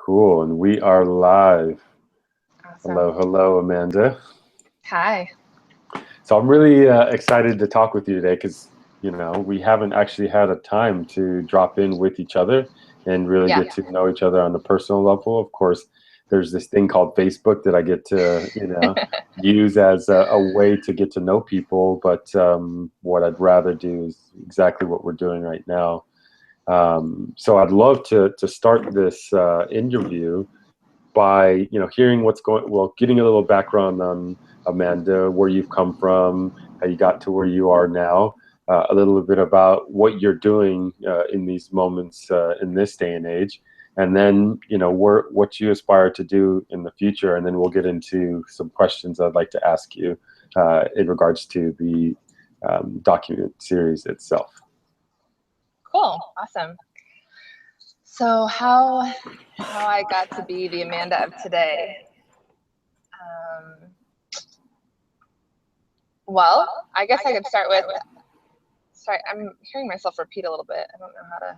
Cool, and we are live. Awesome. Hello, hello, Amanda. Hi. So I'm really excited to talk with you today because, we haven't actually had a time to drop in with each other and really Yeah. get to know each other on the personal level. Of course, there's this thing called Facebook that I get to, use as a way to get to know people. But what I'd rather do is exactly what we're doing right now. So I'd love to start this interview by hearing what's going well, getting a little background on Amanda, where you've come from, how you got to where you are now, a little bit about what you're doing in these moments in this day and age, and then what you aspire to do in the future, and then we'll get into some questions I'd like to ask you in regards to the document series itself. Cool. Awesome. So how I got to be the Amanda of today. Well, I guess I could start with. Sorry, I'm hearing myself repeat a little bit. I don't know how to.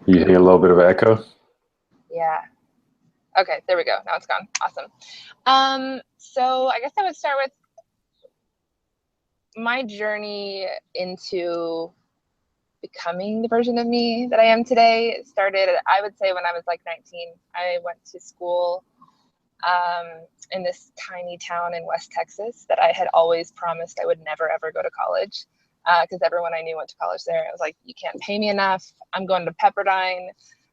You hearing a little bit of echo? Yeah. Okay, there we go. Now it's gone. Awesome. So I guess I would start with my journey into becoming the version of me that I am today. It started, I would say, when I was like 19. I went to school in this tiny town in West Texas that I had always promised I would never, ever go to college because everyone I knew went to college there. I was like, you can't pay me enough. I'm going to Pepperdine.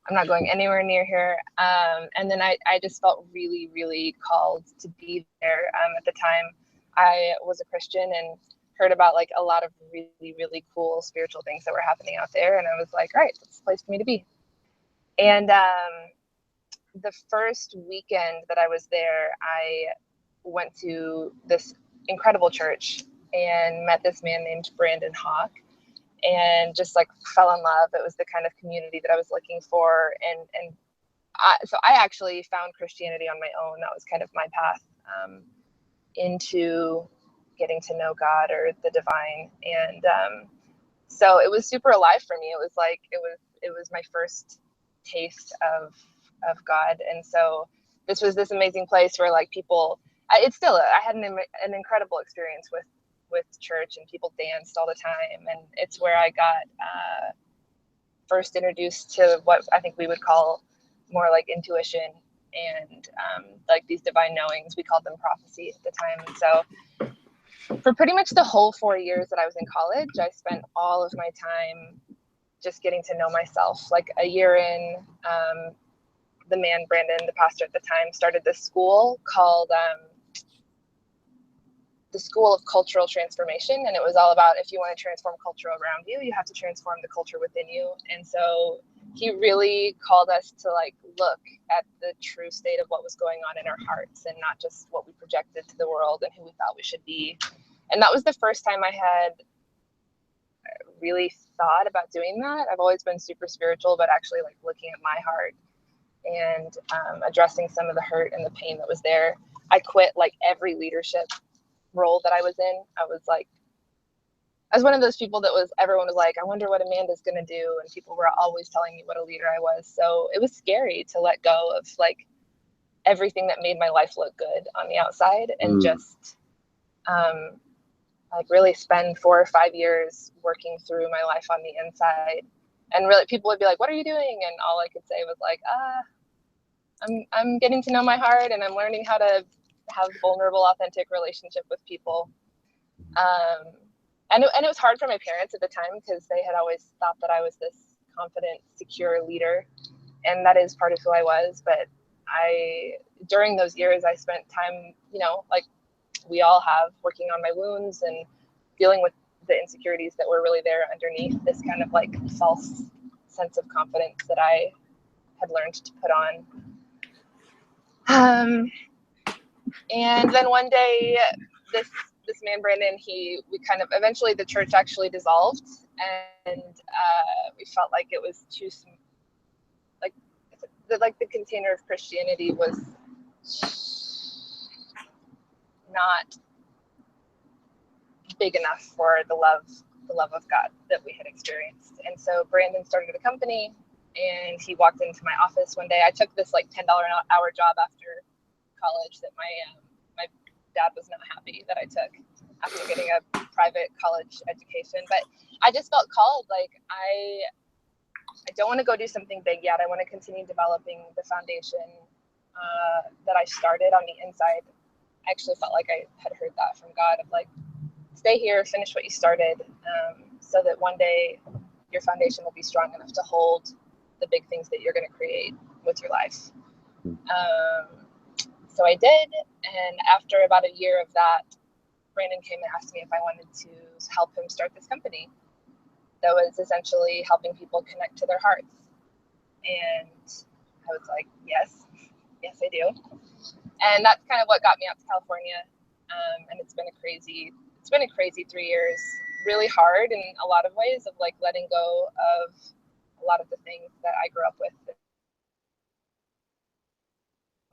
I'm not going anywhere near here. And then I just felt really, really called to be there. At the time, I was a Christian and heard about like a lot of really, really cool spiritual things that were happening out there. And I was like, all right, that's the place for me to be. And the first weekend that I was there, I went to this incredible church and met this man named Brandon Hawk and just like fell in love. It was the kind of community that I was looking for. So I actually found Christianity on my own. That was kind of my path into getting to know God or the divine. And so it was super alive for me. It was like, it was my first taste of God. And so this was this amazing place where like people, it's still, I had an incredible experience with church, and people danced all the time. And it's where I got first introduced to what I think we would call more like intuition and like these divine knowings. We called them prophecy at the time. And so for pretty much the whole 4 years that I was in college, I spent all of my time just getting to know myself. Like a year in, the man, Brandon, the pastor at the time, started this school called the School of Cultural Transformation. And it was all about, if you want to transform culture around you, you have to transform the culture within you. And so he really called us to like look at the true state of what was going on in our hearts and not just what we projected to the world and who we thought we should be. And that was the first time I had really thought about doing that. I've always been super spiritual, but actually like looking at my heart and addressing some of the hurt and the pain that was there. I quit like every leadership role that I was in. I was one of those people that everyone was like, I wonder what Amanda's going to do. And people were always telling me what a leader I was. So it was scary to let go of like everything that made my life look good on the outside and just like really spend 4 or 5 years working through my life on the inside. And really people would be like, what are you doing? And all I could say was like, I'm getting to know my heart, and I'm learning how to have vulnerable, authentic relationship with people. And it was hard for my parents at the time because they had always thought that I was this confident, secure leader. And that is part of who I was. But during those years, I spent time, like we all have, working on my wounds and dealing with the insecurities that were really there underneath this kind of like false sense of confidence that I had learned to put on. And then one day, this man, Brandon, we kind of, eventually the church actually dissolved, and we felt like it was too, like the container of Christianity was not big enough for the love of God that we had experienced. And so Brandon started a company and he walked into my office one day. I took this like $10 an hour job after college that my dad was not happy that I took after getting a private college education. But I just felt called, like I don't want to go do something big yet. I want to continue developing the foundation that I started on the inside. I actually felt like I had heard that from God of like, stay here, finish what you started, so that one day your foundation will be strong enough to hold the big things that you're going to create with your life. So I did, and after about a year of that, Brandon came and asked me if I wanted to help him start this company that was essentially helping people connect to their hearts. And I was like, yes, I do. And that's kind of what got me out to California. And it's been a crazy 3 years, really hard in a lot of ways, of like letting go of a lot of the things that I grew up with.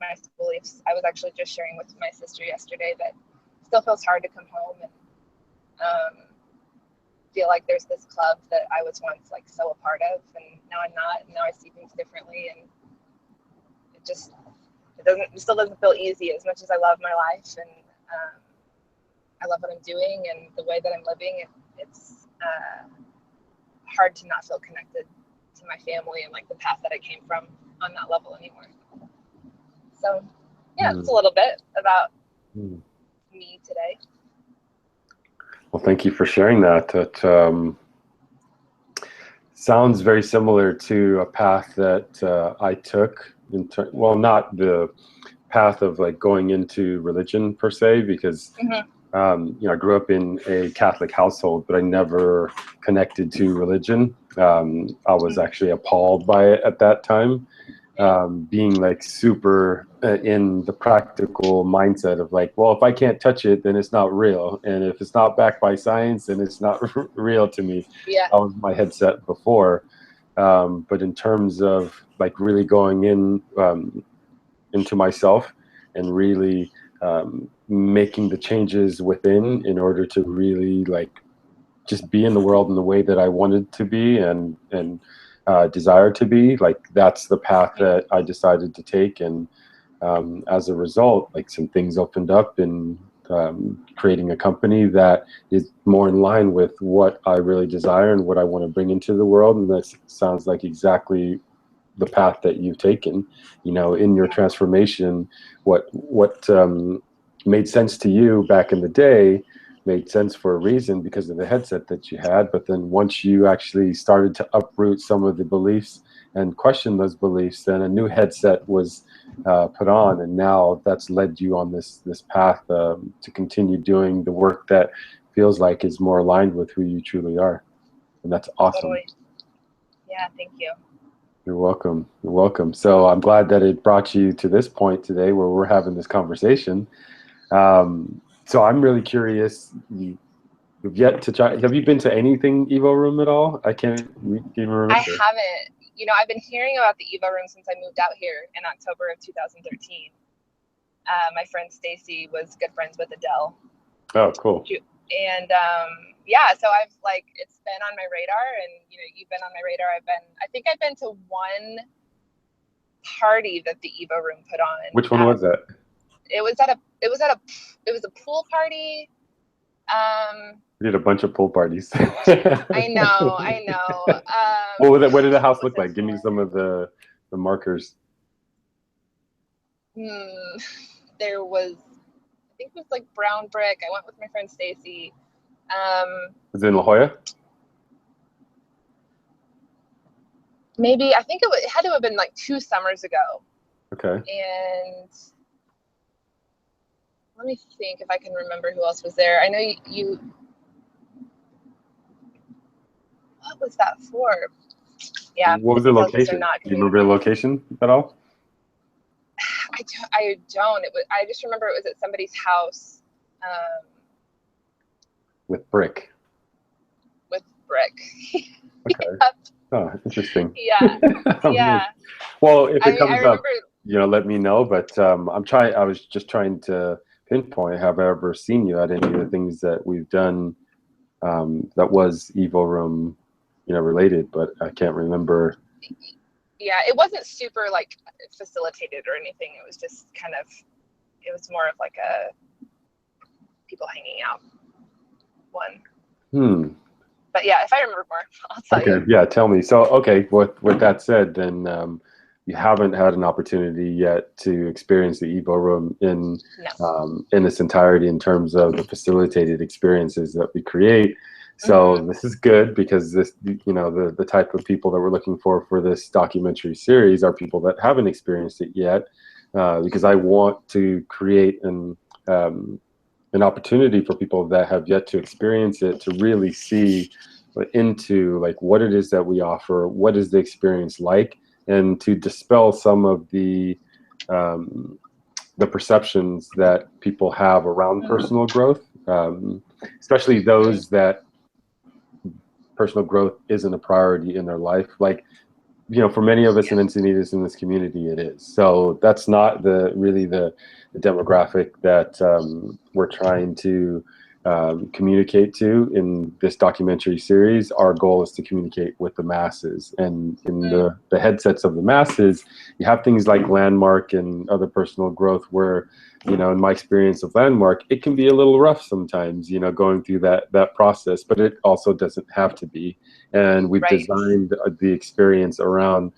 My beliefs. I was actually just sharing with my sister yesterday that it still feels hard to come home and feel like there's this club that I was once like so a part of, and now I'm not, and now I see things differently, and it still doesn't feel easy. As much as I love my life and I love what I'm doing and the way that I'm living, it's hard to not feel connected to my family and like the path that I came from on that level anymore. So yeah, it's a little bit about me today. Well, thank you for sharing that. That sounds very similar to a path that I took. Well, not the path of like going into religion per se, because I grew up in a Catholic household, but I never connected to religion. I was actually appalled by it at that time. Being like super in the practical mindset of like, well, if I can't touch it, then it's not real. And if it's not backed by science, then it's not real to me. Yeah. That was my headset before. But in terms of like really going into myself and really making the changes within in order to really like just be in the world in the way that I wanted to be and desire to be, like that's the path that I decided to take. And as a result, like some things opened up in creating a company that is more in line with what I really desire and what I want to bring into the world. And that sounds like exactly the path that you've taken, you know, in your transformation. What made sense to you back in the day made sense for a reason because of the headset that you had. But then once you actually started to uproot some of the beliefs and question those beliefs, then a new headset was put on, and now that's led you on this path to continue doing the work that feels like is more aligned with who you truly are. And that's awesome. Totally. Yeah, thank you. You're welcome. You're welcome. So I'm glad that it brought you to this point today where we're having this conversation. So I'm really curious. You've yet to try. Have you been to anything Evo Room at all? I can't even remember. I haven't. You know, I've been hearing about the Evo Room since I moved out here in October of 2013. My friend Stacy was good friends with Adele. Oh, cool. And yeah, so I've like, it's been on my radar, and you know, you've been on my radar. I think I've been to one party that the Evo Room put on. Which one was that? It was a pool party. We did a bunch of pool parties. I know. What did the house look like? Give me some of the markers. There was, I think it was like brown brick. I went with my friend Stacy. Was it in La Jolla? Maybe, I think it had to have been like 2 summers ago. Okay. And let me think if I can remember who else was there. I know you what was that for? Yeah. What was the location? Do you remember the location at all? I don't. I just remember it was at somebody's house. With brick. With brick. Okay. Yep. Oh, interesting. Yeah. Yeah. Well, if it comes up, you know, let me know. But I was just trying to pinpoint, have I ever seen you at any of the things that we've done that was Evo Room, you know, related, but I can't remember. yeah, it wasn't super like facilitated or anything. It was just kind of, it was more of like a people hanging out one. But yeah, if I remember more, I'll tell you. Yeah, tell me. So, okay, with that said, then you haven't had an opportunity yet to experience the Evo Room in its entirety in terms of the facilitated experiences that we create. So this is good because this, you know, the type of people that we're looking for this documentary series are people that haven't experienced it yet, because I want to create an opportunity for people that have yet to experience it to really see into like what it is that we offer, what is the experience like, and to dispel some of the perceptions that people have around personal growth, especially those that personal growth isn't a priority in their life. Like, you know, for many of us in Encinitas in this community, it is. So that's not really the demographic that we're trying to communicate to in this documentary series. Our goal is to communicate with the masses, and in the headsets of the masses, you have things like Landmark and other personal growth where, you know, in my experience of Landmark, it can be a little rough sometimes, you know, going through that process, but it also doesn't have to be. And we've designed the experience around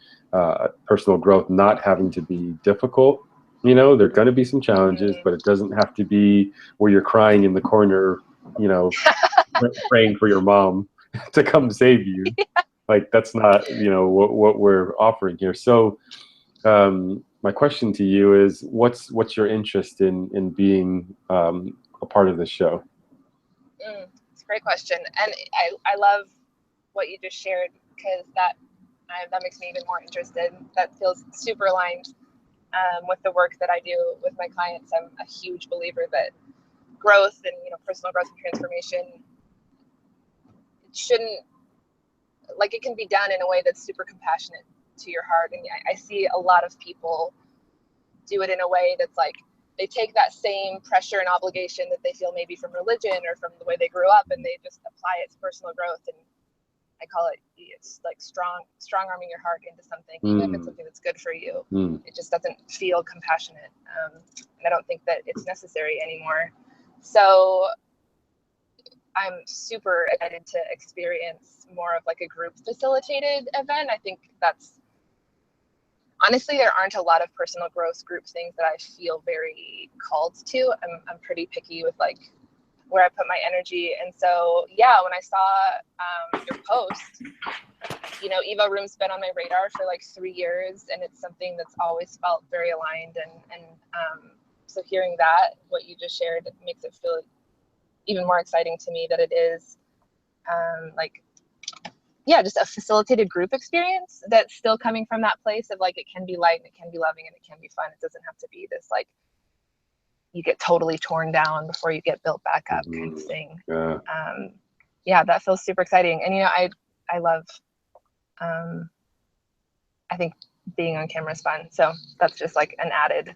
personal growth not having to be difficult. You know, there are going to be some challenges, but it doesn't have to be where you're crying in the corner, you know, praying for your mom to come save you. Like, that's not, you know, what we're offering here. So my question to you is, what's your interest in being a part of this show? It's a great question, and I love what you just shared, because that makes me even more interested. That feels super aligned with the work that I do with my clients. I'm a huge believer that growth and, you know, personal growth and transformation, it shouldn't, like, it can be done in a way that's super compassionate to your heart. And I see a lot of people do it in a way that's like, they take that same pressure and obligation that they feel maybe from religion or from the way they grew up, and they just apply it to personal growth. And I call it, it's like strong arming your heart into something, even if it's something that's good for you. It just doesn't feel compassionate. And I don't think that it's necessary anymore. So I'm super excited to experience more of like a group facilitated event. I think that's, honestly, there aren't a lot of personal growth group things that I feel very called to. I'm pretty picky with like where I put my energy. And so, yeah, when I saw your post, you know, Evo Room's been on my radar for like 3 years, and it's something that's always felt very aligned. And so hearing that, what you just shared, makes it feel even more exciting to me that it is like, yeah, just a facilitated group experience that's still coming from that place of like, it can be light and it can be loving and it can be fun. It doesn't have to be this like, you get totally torn down before you get built back up kind of thing. Yeah, that feels super exciting. And, you know, I love, I think being on camera is fun. So that's just like an added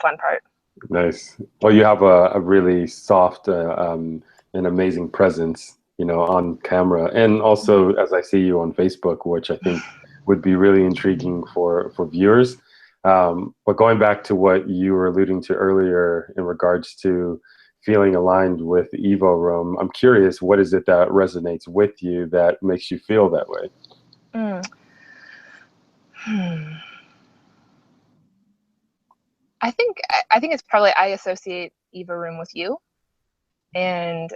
fun part. Nice. Well, you have a really soft and amazing presence, you know, on camera, and also as I see you on Facebook, which I think would be really intriguing for viewers. But going back to what you were alluding to earlier in regards to feeling aligned with Evo Room, I'm curious, what is it that resonates with you that makes you feel that way? I think it's probably, I associate Evo Room with you. And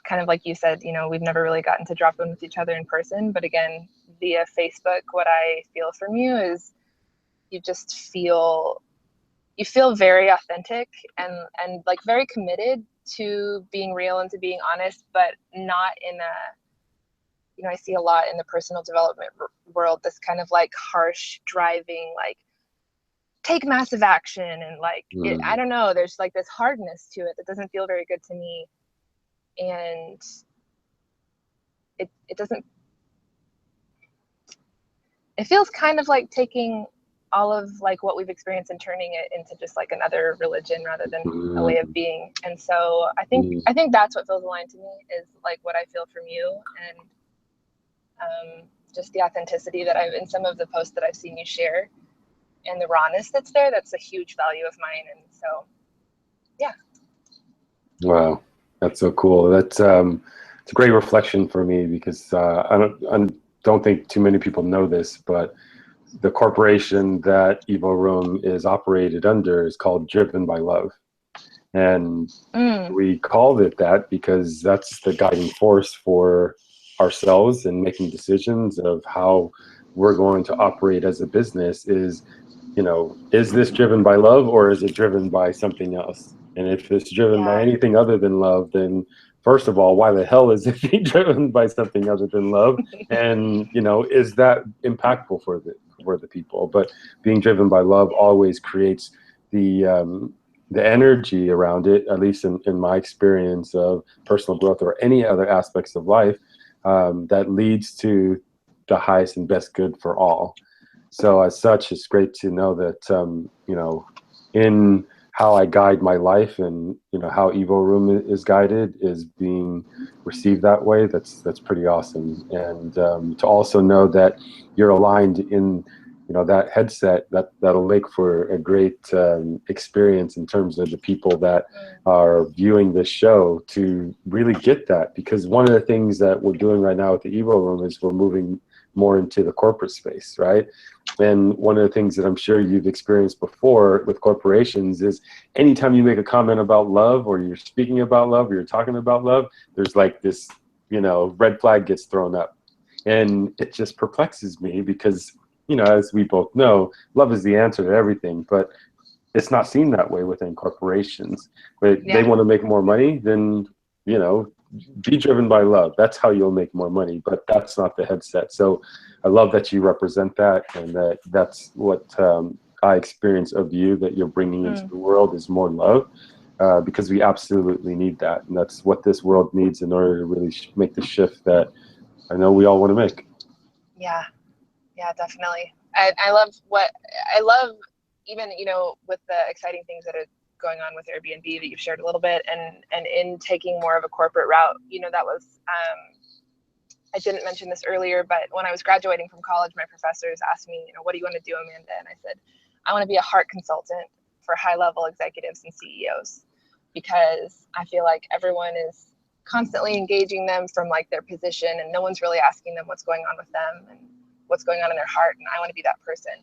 kind of like you said, you know, we've never really gotten to drop in with each other in person. But again, via Facebook, what I feel from you is you just feel, you feel very authentic and like very committed to being real and to being honest, but not in a, you know, I see a lot in the personal development world, this kind of like harsh driving, like take massive action. And like, I don't know, there's like this hardness to it that doesn't feel very good to me. And it doesn't, it feels kind of like taking all of like what we've experienced and turning it into just like another religion rather than a way of being. And so I think that's what feels aligned to me, is like what I feel from you. And just the authenticity that I've in some of the posts that I've seen you share, and the rawness that's there. That's a huge value of mine. And so, yeah. Wow, that's so cool. That's it's a great reflection for me because I don't think too many people know this, but the corporation that Evo Room is operated under is called Driven by Love. And we called it that because that's the guiding force for ourselves in making decisions of how we're going to operate as a business is, you know, is this driven by love or is it driven by something else? And if it's driven by anything other than love, then first of all, why the hell is it being driven by something other than love? And, you know, is that impactful for the people? But being driven by love always creates the energy around it, at least in my experience of personal growth or any other aspects of life, that leads to the highest and best good for all. So as such, it's great to know that, you know, in how I guide my life and, you know, how Evo Room is guided is being received that way. That's pretty awesome. And to also know that you're aligned in, you know, that headset, that'll make for a great experience in terms of the people that are viewing this show to really get that. Because one of the things that we're doing right now with the Evo Room is we're moving more into the corporate space, right? And one of the things that I'm sure you've experienced before with corporations is anytime you make a comment about love or you're speaking about love or you're talking about love, there's like this, you know, red flag gets thrown up. And it just perplexes me because, you know, as we both know, love is the answer to everything, but it's not seen that way within corporations. But they want to make more money, then, you know, be driven by love. That's how you'll make more money, but that's not the headset. So I love that you represent that, and that's what I experience of you, that you're bringing into the world is more love, because we absolutely need that. And that's what this world needs in order to really make the shift that I know we all want to make. Yeah, definitely. I love even, you know, with the exciting things that are going on with Airbnb that you've shared a little bit, and in taking more of a corporate route, you know, that was, I didn't mention this earlier, but when I was graduating from college, my professors asked me, you know, what do you want to do, Amanda? And I said, I want to be a heart consultant for high-level executives and CEOs, because I feel like everyone is constantly engaging them from like their position, and no one's really asking them what's going on with them and what's going on in their heart. And I want to be that person.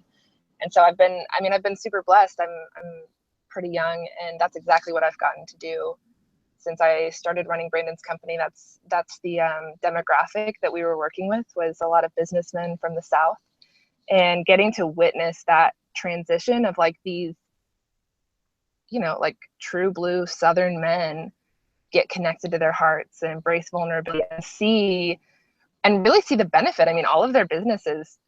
And so I've been super blessed. I'm pretty young, and that's exactly what I've gotten to do since I started running Brandon's company. That's the demographic that we were working with, was a lot of businessmen from the South, and getting to witness that transition of like these, you know, like true blue Southern men get connected to their hearts and embrace vulnerability and really see the benefit. I mean, all of their businesses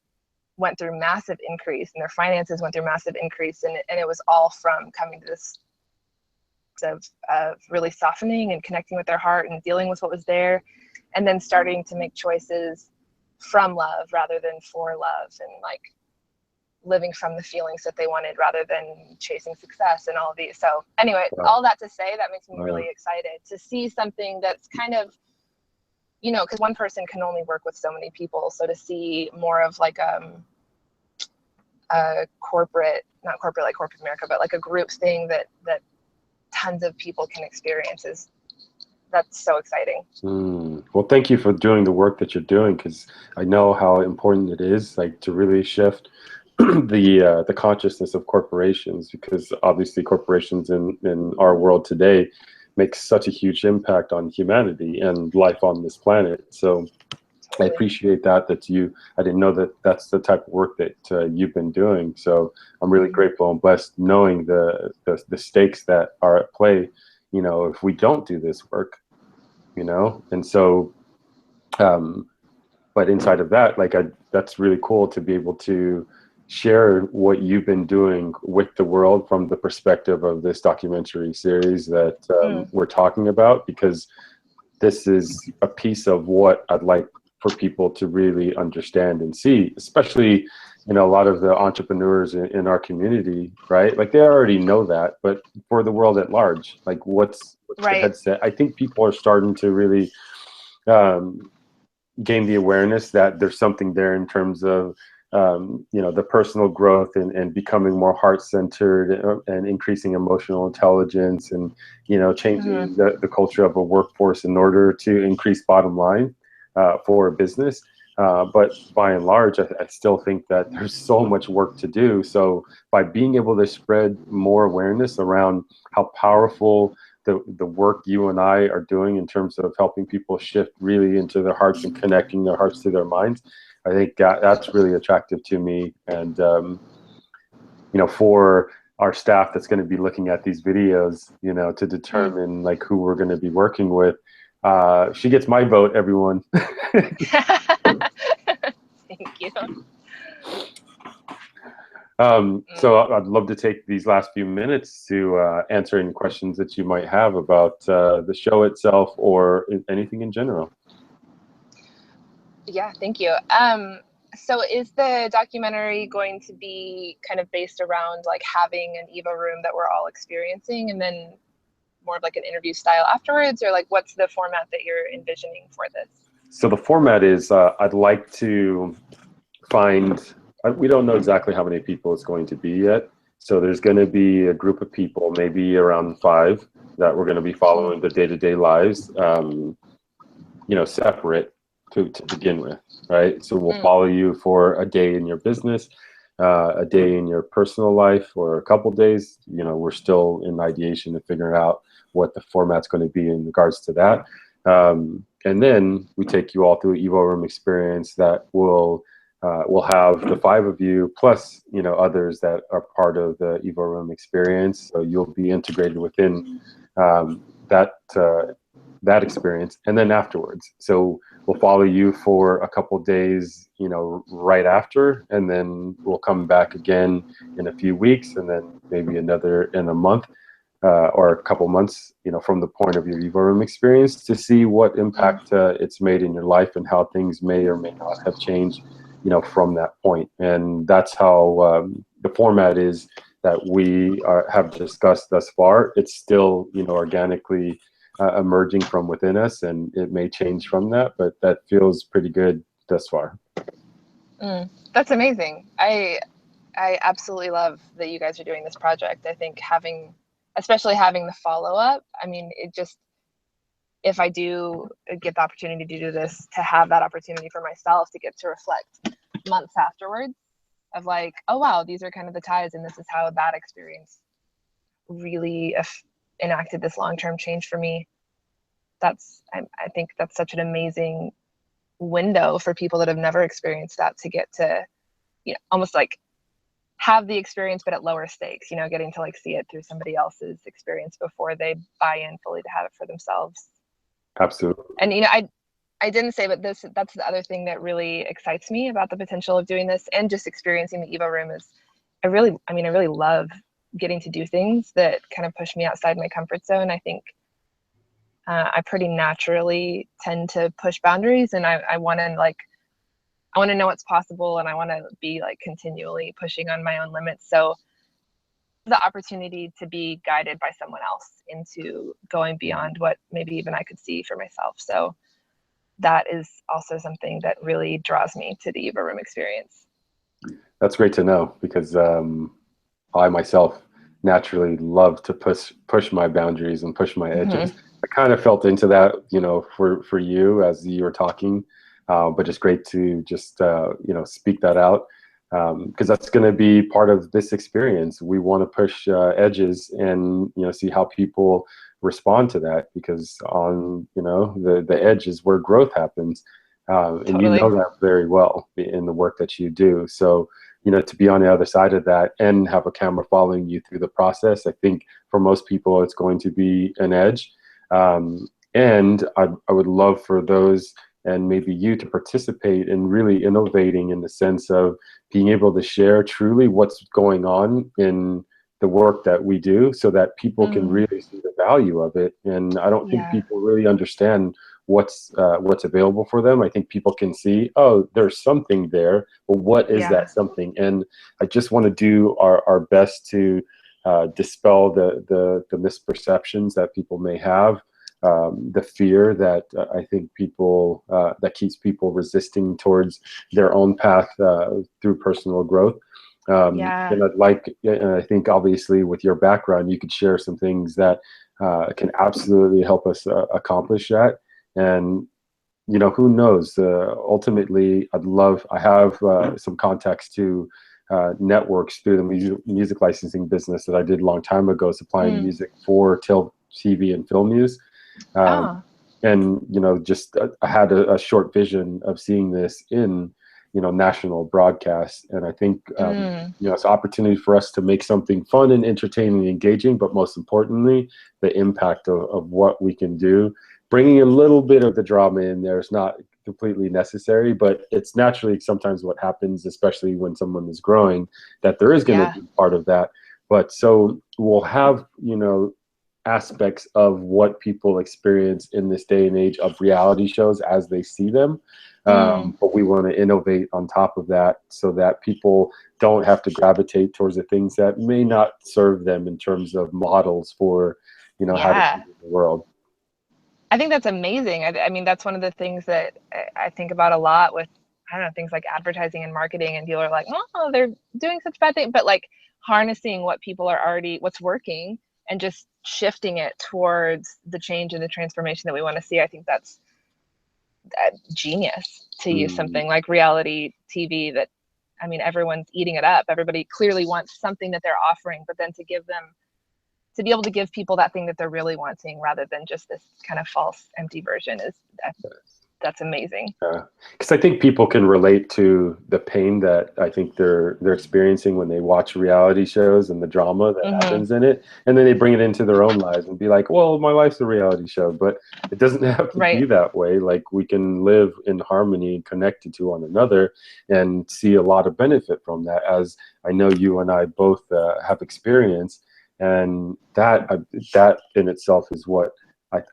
went through massive increase, and their finances went through massive increase. And it was all from coming to this of really softening and connecting with their heart and dealing with what was there, and then starting to make choices from love rather than for love, and like living from the feelings that they wanted rather than chasing success and all of these. So anyway, all that to say, that makes me really excited to see something that's kind of, you know, because one person can only work with so many people. So to see more of like a corporate, not corporate like corporate America, but like a group thing that tons of people can experience, that's so exciting. Well, thank you for doing the work that you're doing, because I know how important it is, like, to really shift the consciousness of corporations, because obviously corporations in our world today make such a huge impact on humanity and life on this planet. So I appreciate that I didn't know that that's the type of work that you've been doing. So I'm really grateful and blessed knowing the stakes that are at play, you know, if we don't do this work, you know. And so, but inside of that, like, that's really cool to be able to share what you've been doing with the world from the perspective of this documentary series that we're talking about, because this is a piece of what I'd like for people to really understand and see, especially, you know, a lot of the entrepreneurs in our community, right? Like, they already know that, but for the world at large, like, what's the headset? I think people are starting to really gain the awareness that there's something there in terms of the personal growth and becoming more heart-centered and increasing emotional intelligence and changing the culture of a workforce in order to increase bottom line for a business. But by and large, I still think that there's so much work to do. So by being able to spread more awareness around how powerful the work you and I are doing in terms of helping people shift really into their hearts and connecting their hearts to their minds, I think that's really attractive to me. And, for our staff that's going to be looking at these videos, to determine like who we're going to be working with, she gets my vote, everyone. Thank you. So I'd love to take these last few minutes to answer any questions that you might have about the show itself or anything in general. Yeah, thank you. So is the documentary going to be kind of based around like having an Evo room that we're all experiencing and then more of like an interview style afterwards, or like what's the format that you're envisioning for this? So the format is I'd like to find, we don't know exactly how many people it's going to be yet. So there's going to be a group of people, maybe around 5, that we're going to be following the day-to-day lives, separate to begin with, right? So we'll follow you for a day in your business, a day in your personal life, or a couple days. We're still in ideation of figuring out what the format's going to be in regards to that. And then we take you all through an Evo Room experience that will have the 5 of you plus others that are part of the Evo Room experience. So you'll be integrated within that experience, and then afterwards. So we'll follow you for a couple days, right after, and then we'll come back again in a few weeks, and then maybe another in a month. Or a couple months, from the point of your Evo Room experience to see what impact it's made in your life and how things may or may not have changed, from that point. And that's how the format is that we have discussed thus far. It's still, organically emerging from within us, and it may change from that, but that feels pretty good thus far. That's amazing. I absolutely love that you guys are doing this project. I think especially having the follow-up, I mean, if I do get the opportunity to do this, to have that opportunity for myself to get to reflect months afterwards of like, oh wow, these are kind of the ties, and this is how that experience really enacted this long-term change for me. I think that's such an amazing window for people that have never experienced that, to get to, almost like have the experience, but at lower stakes, getting to like see it through somebody else's experience before they buy in fully to have it for themselves. Absolutely. And, I didn't say, but that's the other thing that really excites me about the potential of doing this and just experiencing the Evo Room is I really love getting to do things that kind of push me outside my comfort zone. I think I pretty naturally tend to push boundaries, and I want to know what's possible, and I want to be like continually pushing on my own limits. So the opportunity to be guided by someone else into going beyond what maybe even I could see for myself. So that is also something that really draws me to the Evo Room experience. That's great to know, because I myself naturally love to push my boundaries and push my edges. I kind of felt into that, for you as you were talking, but just great to just, speak that out, because that's going to be part of this experience. We want to push edges and, see how people respond to that, because on, the edge is where growth happens. And Totally. you know that very well in the work that you do. So, to be on the other side of that and have a camera following you through the process, I think for most people, it's going to be an edge. And I would love for those and maybe you to participate in really innovating in the sense of being able to share truly what's going on in the work that we do, so that people can really see the value of it. And I don't think people really understand what's available for them. I think people can see, oh, there's something there, but what is that something? And I just want to do our best to dispel the misperceptions that people may have the fear that I think people that keeps people resisting towards their own path through personal growth. Yeah. And I think obviously with your background, you could share some things that can absolutely help us accomplish that. And who knows? Ultimately, I have some contacts to networks through the music licensing business that I did a long time ago, supplying music for TV and film use. Um, Oh, and just I had a short vision of seeing this in national broadcast, and I think it's an opportunity for us to make something fun and entertaining and engaging, but most importantly, the impact of what we can do. Bringing a little bit of the drama in there is not completely necessary, but it's naturally sometimes what happens, especially when someone is growing, that there is going to yeah. be part of that. But so we'll have aspects of what people experience in this day and age of reality shows as they see them. But we want to innovate on top of that so that people don't have to gravitate towards the things that may not serve them in terms of models for, how to be Yeah. in the world. I think that's amazing. I mean, that's one of the things that I think about a lot with, I don't know, things like advertising and marketing. And people are like, oh, they're doing such bad things. But like harnessing what people are already, what's working, and just shifting it towards the change and the transformation that we want to see. I think that's genius to use something like reality TV that, I mean, everyone's eating it up. Everybody clearly wants something that they're offering, but then to give them, to be able to give people that thing that they're really wanting rather than just this kind of false empty version is that's amazing. Because I think people can relate to the pain that I think they're experiencing when they watch reality shows and the drama that happens in it, and then they bring it into their own lives and be like, "Well, my life's a reality show," but it doesn't have to Right. be that way. Like we can live in harmony and connected to one another, and see a lot of benefit from that, as I know you and I both have experienced, and that in itself is what.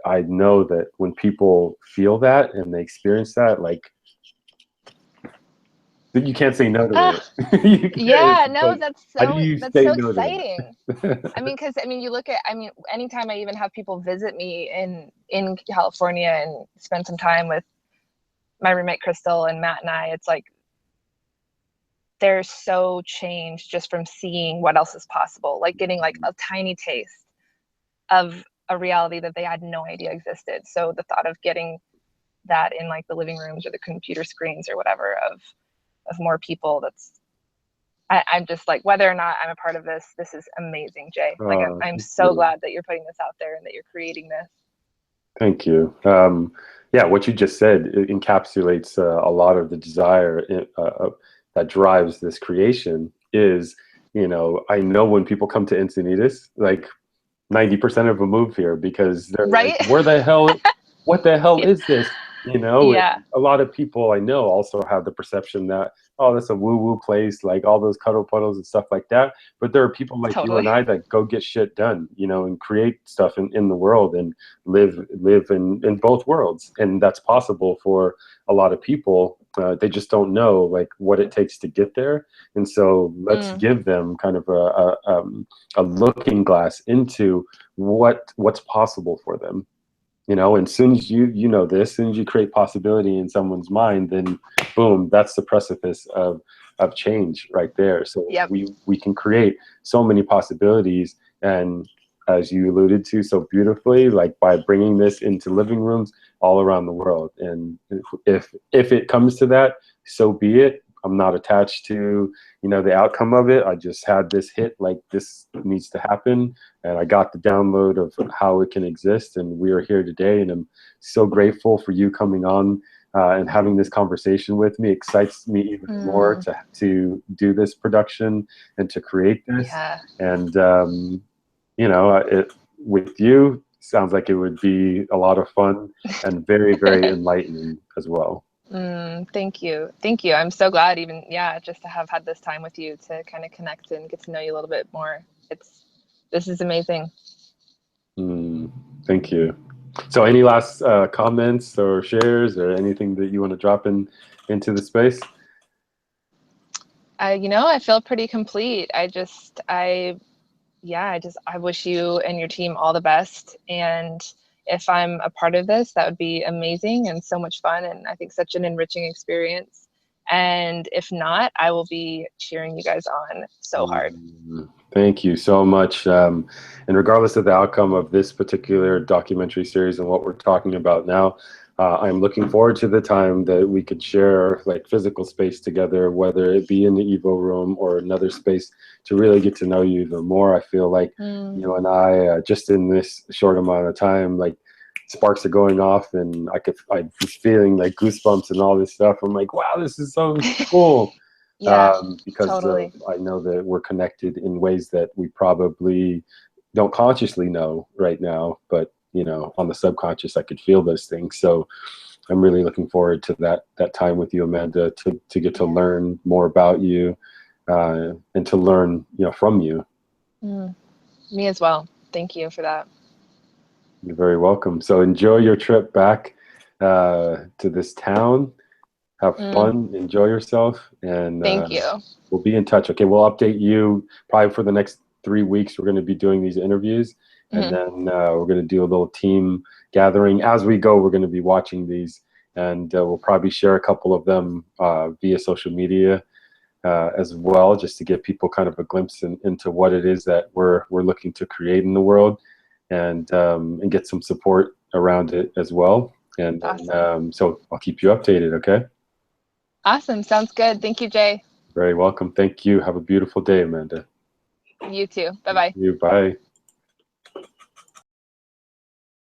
I know that when people feel that and they experience that, like you can't say no to Ah, it. You can't, yeah, it's no, like, how do you that's say so no to exciting. that? I mean, because I mean, you look at, I mean, anytime I even have people visit me in California and spend some time with my roommate Crystal and Matt and I, it's like they're so changed just from seeing what else is possible, like getting like a tiny taste of a reality that they had no idea existed. So the thought of getting that in like the living rooms or the computer screens or whatever of more people, that's I'm just like, whether or not I'm a part of this, this is amazing, Jay. Like I'm Thank so you. glad that you're putting this out there and that you're creating this. Thank you. Yeah, what you just said, it encapsulates a lot of the desire that drives this creation. Is I know when people come to Encinitas, like 90% of them move here because they're like, Right. where the hell, what the hell Yeah. is this? Yeah, A lot of people I know also have the perception that, oh, that's a woo woo place, like all those cuddle puddles and stuff like that. But there are people like you and totally. I that go get shit done, and create stuff in the world and live in both worlds. And that's possible for a lot of people. They just don't know like what it takes to get there. And so let's give them kind of a looking glass into what's possible for them. And as soon as you know this, as soon as you create possibility in someone's mind, then boom, that's the precipice of change right there. So Yep. we can create so many possibilities, and as you alluded to so beautifully, like by bringing this into living rooms all around the world. And if it comes to that, so be it. I'm not attached to the outcome of it. I just had this hit, like this needs to happen, and I got the download of how it can exist, and we are here today. And I'm so grateful for you coming on and having this conversation with me. Excites me even more to do this production and to create this. Yeah. And with you, sounds like it would be a lot of fun and very, very enlightening as well. Thank you. Thank you. I'm so glad even, yeah, just to have had this time with you to kind of connect and get to know you a little bit more. This is amazing. Thank you. So any last comments or shares or anything that you want to drop into the space? I feel pretty complete. I wish you and your team all the best. And if I'm a part of this, that would be amazing and so much fun, and I think such an enriching experience. And if not, I will be cheering you guys on so hard. Thank you so much. And regardless of the outcome of this particular documentary series and what we're talking about now, I'm looking forward to the time that we could share like physical space together, whether it be in the Evo Room or another space, to really get to know you even more. I feel like you and I, just in this short amount of time, like sparks are going off, and I was feeling like goosebumps and all this stuff. I'm like, wow, this is so cool. Yeah, Because totally. I know that we're connected in ways that we probably don't consciously know right now, but you know, on the subconscious, I could feel those things. So I'm really looking forward to that time with you, Amanda, to get to learn more about you, and to learn, you know, from you. Me as well. Thank you for that. You're very welcome. So enjoy your trip back to this town. Have fun, enjoy yourself, and Thank you. we'll be in touch. Okay, we'll update you probably for the next 3 weeks. We're going to be doing these interviews, and then we're going to do a little team gathering as we go. We're going to be watching these, and we'll probably share a couple of them via social media as well, just to give people kind of a glimpse into what it is that we're looking to create in the world, and get some support around it as well. And Awesome. so I'll keep you updated. Okay. Awesome. Sounds good. Thank you, Jay. Very welcome. Thank you. Have a beautiful day, Amanda. You too. Thank Bye-bye. you. Bye.